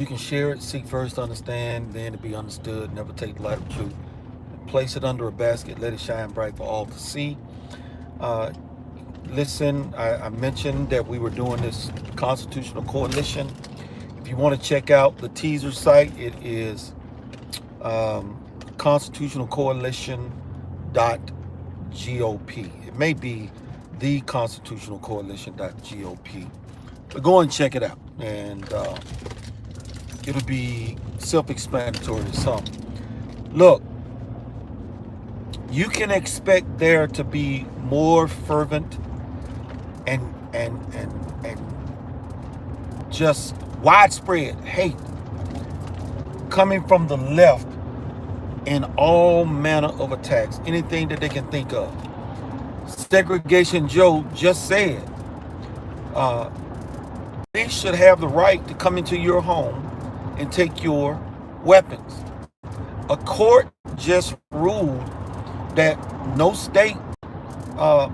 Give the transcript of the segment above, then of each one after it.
You can share it, seek first to understand, then to be understood. Never take the light of truth. Place it under a basket, let it shine bright for all to see. Uh, Listen, I mentioned that we were doing this Constitutional Coalition. If you want to check out the teaser site, it is constitutionalcoalition.gop. It may be the constitutionalcoalition.gop. But go and check it out, and it'll be self-explanatory to some. Look, you can expect there to be more fervent and just widespread hate coming from the left in all manner of attacks, anything that they can think of. Segregation Joe just said uh, they should have the right to come into your home and take your weapons. A court just ruled that no state uh,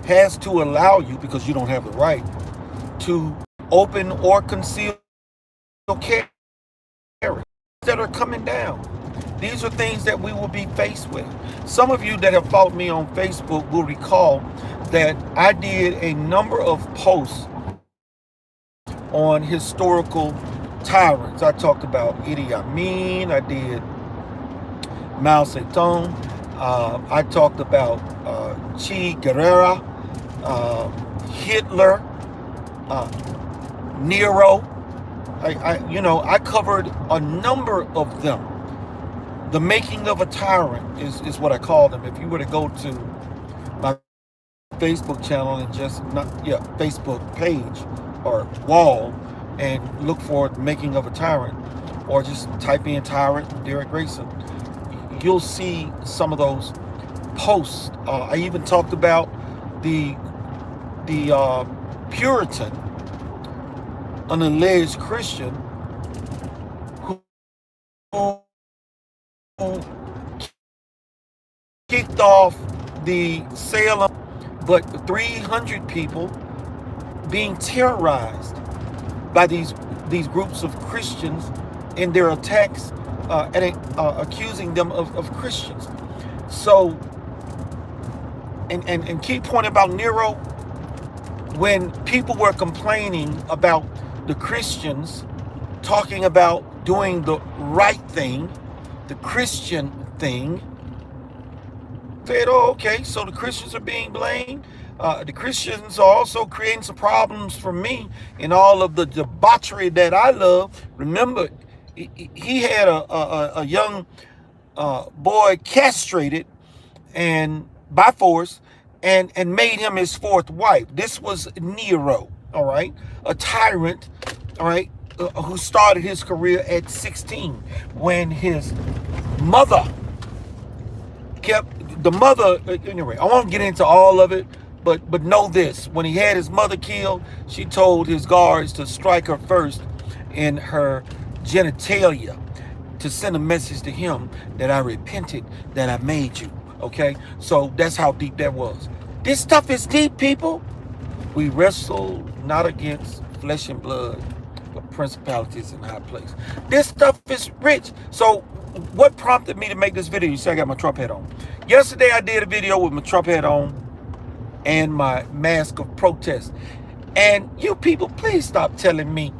has to allow you, because you don't have the right, to open or conceal carry that are coming down. These are things that we will be faced with. Some of you that have followed me on Facebook will recall that I did a number of posts on historical tyrants. I talked about Idi Amin, I did Mao Zedong, I talked about Che Guevara, Hitler, Nero. I covered a number of them. The making of a tyrant is what I call them. If you were to go to my Facebook channel and Facebook page or wall and look for the making of a tyrant, or just type in tyrant Derrick Grayson, you'll see some of those posts. I even talked about the Puritan, an alleged Christian who kicked off the Salem, but 300 people being terrorized by these groups of Christians in their attacks, and accusing them of Christians. So, and key point about Nero, when people were complaining about the Christians talking about doing the right thing, the Christian thing, said, oh, okay, so the Christians are being blamed. The Christians are also creating some problems for me in all of the debauchery that I love. Remember, he had a young boy castrated and by force, and made him his fourth wife. This was Nero, all right, a tyrant, all right, who started his career at 16 when his mother anyway, I won't get into all of it, but know this: when he had his mother killed, she told his guards to strike her first in her genitalia to send a message to him that I repented that I made you. Okay, so that's how deep that was. This stuff is deep, people. We wrestle not against flesh and blood, but principalities in high place. This stuff is rich. So what prompted me to make this video? You see I got my Trump hat on. Yesterday I did a video with my Trump hat on and my mask of protest. And you people, please stop telling me,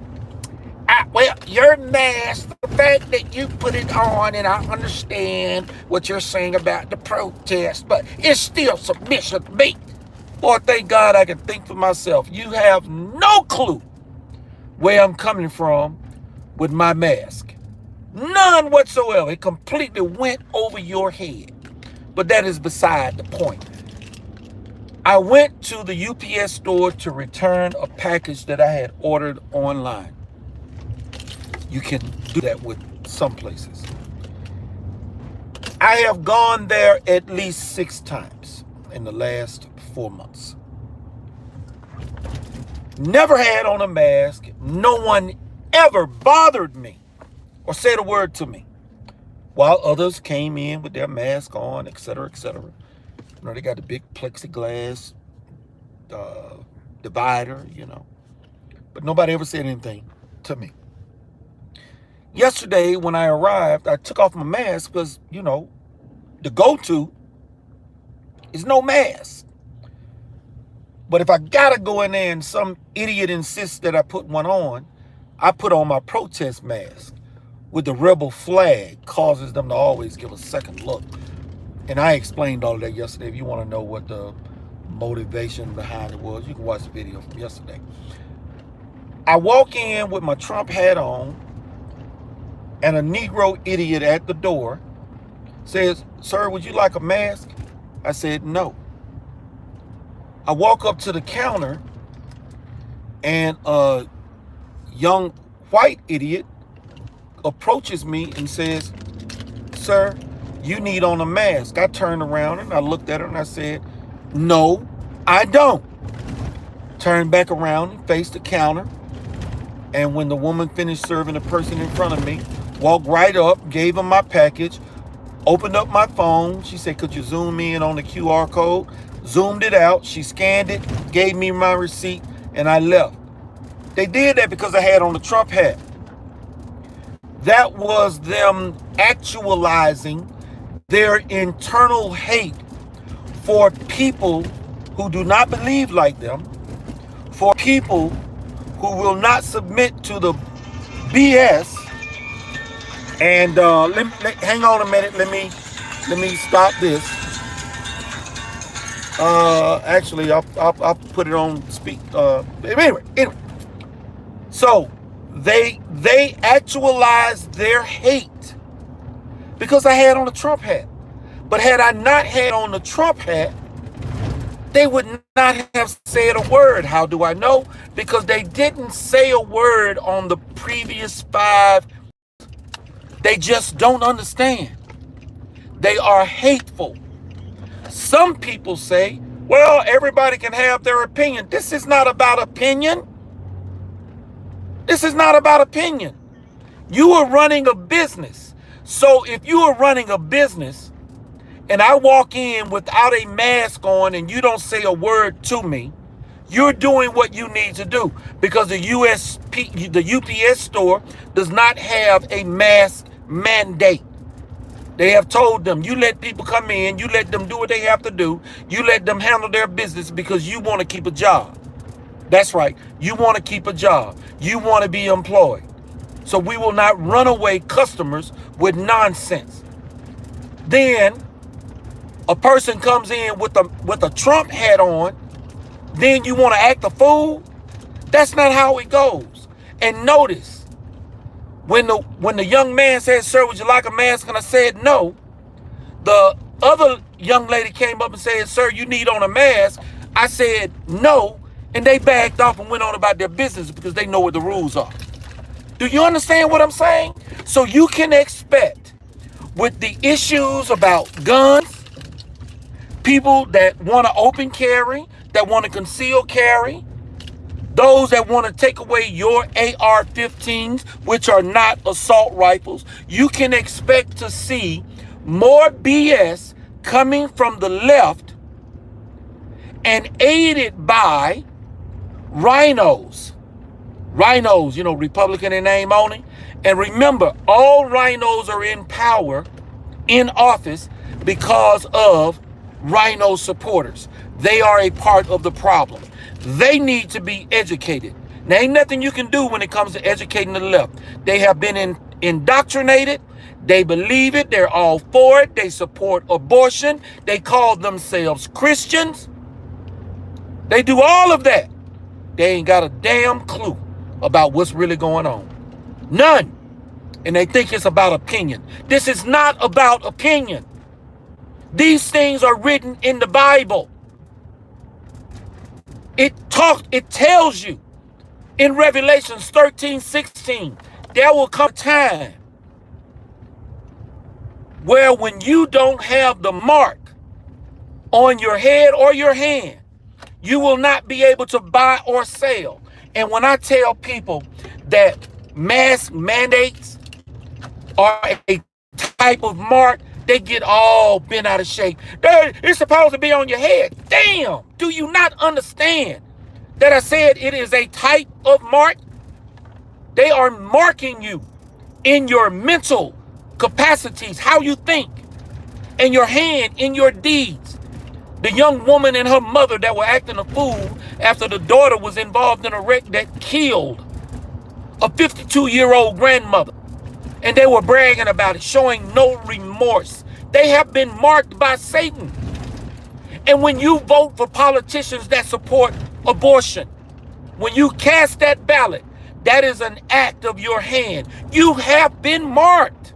well, your mask, the fact that you put it on, and I understand what you're saying about the protest, but it's still submission to me. Boy, thank God I can think for myself. You have no clue where I'm coming from with my mask. None whatsoever. It completely went over your head. But that is beside the point. I went to the UPS store to return a package that I had ordered online. You can do that with some places. I have gone there at least 6 times in the last 4 months. Never had on a mask. No one ever bothered me or said a word to me, while others came in with their mask on, etc., etc. You know, they got the big plexiglass divider, but nobody ever said anything to me. Yesterday, when I arrived, I took off my mask because, you know, the go-to is no mask. But if I gotta go in there and some idiot insists that I put one on, I put on my protest mask with the rebel flag, causes them to always give a second look. And I explained all of that yesterday. If you want to know what the motivation behind it was, you can watch the video from yesterday. I walk in with my Trump hat on, and a Negro idiot at the door says, "Sir, would you like a mask?" I said, "No." I walk up to the counter, and a young white idiot approaches me and says, "Sir, you need on a mask." I turned around and I looked at her and I said, "No, I don't." Turned back around and faced the counter. And when the woman finished serving the person in front of me, walked right up, gave him my package, opened up my phone. She said, "Could you zoom in on the QR code?" Zoomed it out. She scanned it, gave me my receipt, and I left. They did that because I had on the Trump hat. That was them actualizing their internal hate for people who do not believe like them, for people who will not submit to the BS. And hang on a minute. Let me stop this. Actually, I'll put it on speak. Anyway. So they actualized their hate because I had on a Trump hat. But had I not had on the Trump hat, they would not have said a word. How do I know? Because they didn't say a word on the previous 5. They just don't understand. They are hateful. Some people say, well, everybody can have their opinion. This is not about opinion. This is not about opinion. You are running a business. So if you are running a business and I walk in without a mask on and you don't say a word to me, you're doing what you need to do, because the UPS store does not have a mask mandate. They have told them, you let people come in, you let them do what they have to do, you let them handle their business because you want to keep a job. That's right. You want to keep a job. You want to be employed. So we will not run away customers with nonsense. Then a person comes in with a Trump hat on, then you want to act a fool? That's not how it goes. And notice, when the young man said, "Sir, would you like a mask?" and I said no, the other young lady came up and said, "Sir, you need on a mask." I said no, and they backed off and went on about their business because they know what the rules are. Do you understand what I'm saying? So you can expect, with the issues about guns, people that want to open carry, that want to conceal carry, those that want to take away your AR-15s, which are not assault rifles, you can expect to see more BS coming from the left and aided by rhinos. Rhinos, you know, Republican in name only. And remember, all rhinos are in power, in office, because of rhino supporters. They are a part of the problem. They need to be educated. There ain't nothing you can do when it comes to educating the left. They have been indoctrinated. They believe it. They're all for it. They support abortion. They call themselves Christians. They do all of that. They ain't got a damn clue about what's really going on. None. And they think it's about opinion. This is not about opinion. These things are written in the Bible. It tells you in Revelation 13:16, there will come a time where when you don't have the mark on your head or your hand, you will not be able to buy or sell. And when I tell people that mask mandates are a type of mark, they get all bent out of shape. It's supposed to be on your head. Damn, do you not understand that I said it is a type of mark? They are marking you in your mental capacities, how you think, and your hand in your deeds. The young woman and her mother that were acting a fool after the daughter was involved in a wreck that killed a 52-year-old grandmother. And they were bragging about it, showing no remorse. They have been marked by Satan. And when you vote for politicians that support abortion, when you cast that ballot, that is an act of your hand. You have been marked.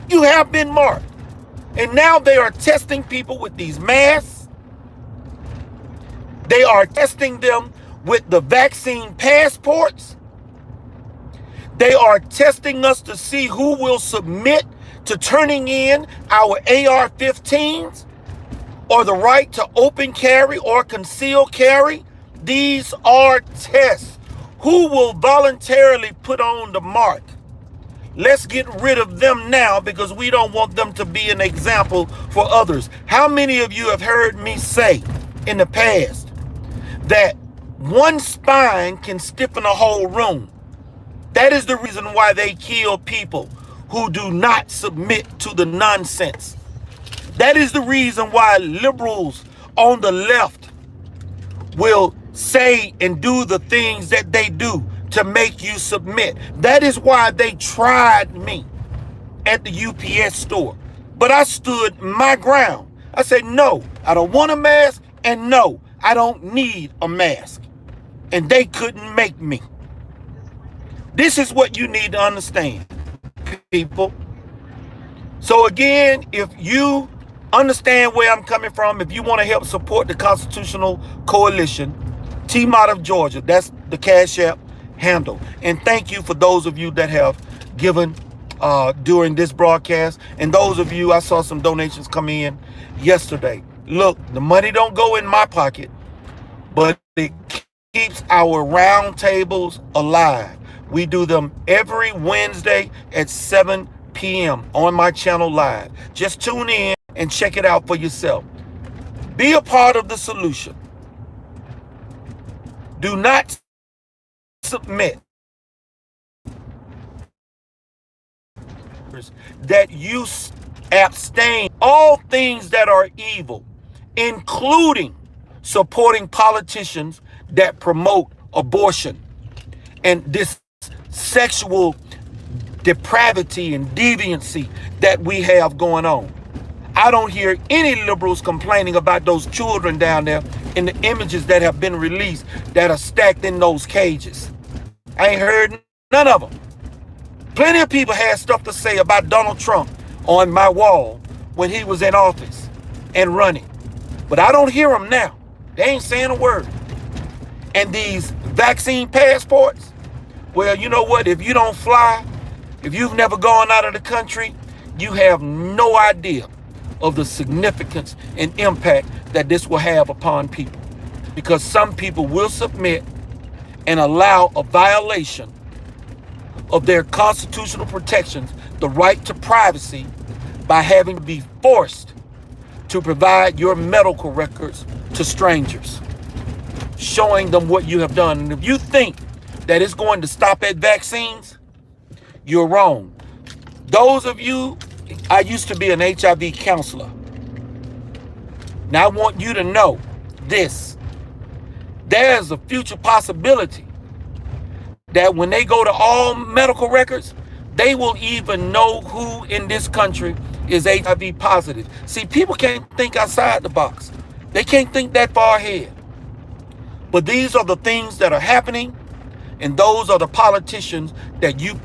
You have been marked. And now they are testing people with these masks. They are testing them with the vaccine passports. They are testing us to see who will submit to turning in our AR-15s or the right to open carry or conceal carry. These are tests. Who will voluntarily put on the mark? Let's get rid of them now because we don't want them to be an example for others. How many of you have heard me say in the past that one spine can stiffen a whole room? That is the reason why they kill people who do not submit to the nonsense. That is the reason why liberals on the left will say and do the things that they do to make you submit. That is why they tried me at the UPS store. But I stood my ground. I said, no, I don't want a mask, and no, I don't need a mask. And they couldn't make me. This is what you need to understand, people. So again, if you understand where I'm coming from, if you want to help support the Constitutional Coalition, TMOTOFGA Georgia, that's the CashApp handle. And thank you for those of you that have given during this broadcast. And those of you, I saw some donations come in yesterday. Look, the money don't go in my pocket, but it keeps our round tables alive. We do them every Wednesday at 7 p.m. on my channel live. Just tune in and check it out for yourself. Be a part of the solution. Do not submit that you abstain all things that are evil, including supporting politicians that promote abortion and this sexual depravity and deviancy that we have going on. I don't hear any liberals complaining about those children down there in the images that have been released that are stacked in those cages. I ain't heard none of them. Plenty of people had stuff to say about Donald Trump on my wall when he was in office and running. But I don't hear them now. They ain't saying a word. And these vaccine passports, well, you know what? If you don't fly, if you've never gone out of the country, you have no idea of the significance and impact that this will have upon people. Because some people will submit and allow a violation of their constitutional protections, the right to privacy, by having to be forced to provide your medical records to strangers, showing them what you have done. And if you think that it's going to stop at vaccines, you're wrong. Those of you, I used to be an HIV counselor. Now I want you to know this. There's a future possibility that when they go to all medical records, they will even know who in this country is HIV positive. See, people can't think outside the box. They can't think that far ahead. But these are the things that are happening, and those are the politicians that you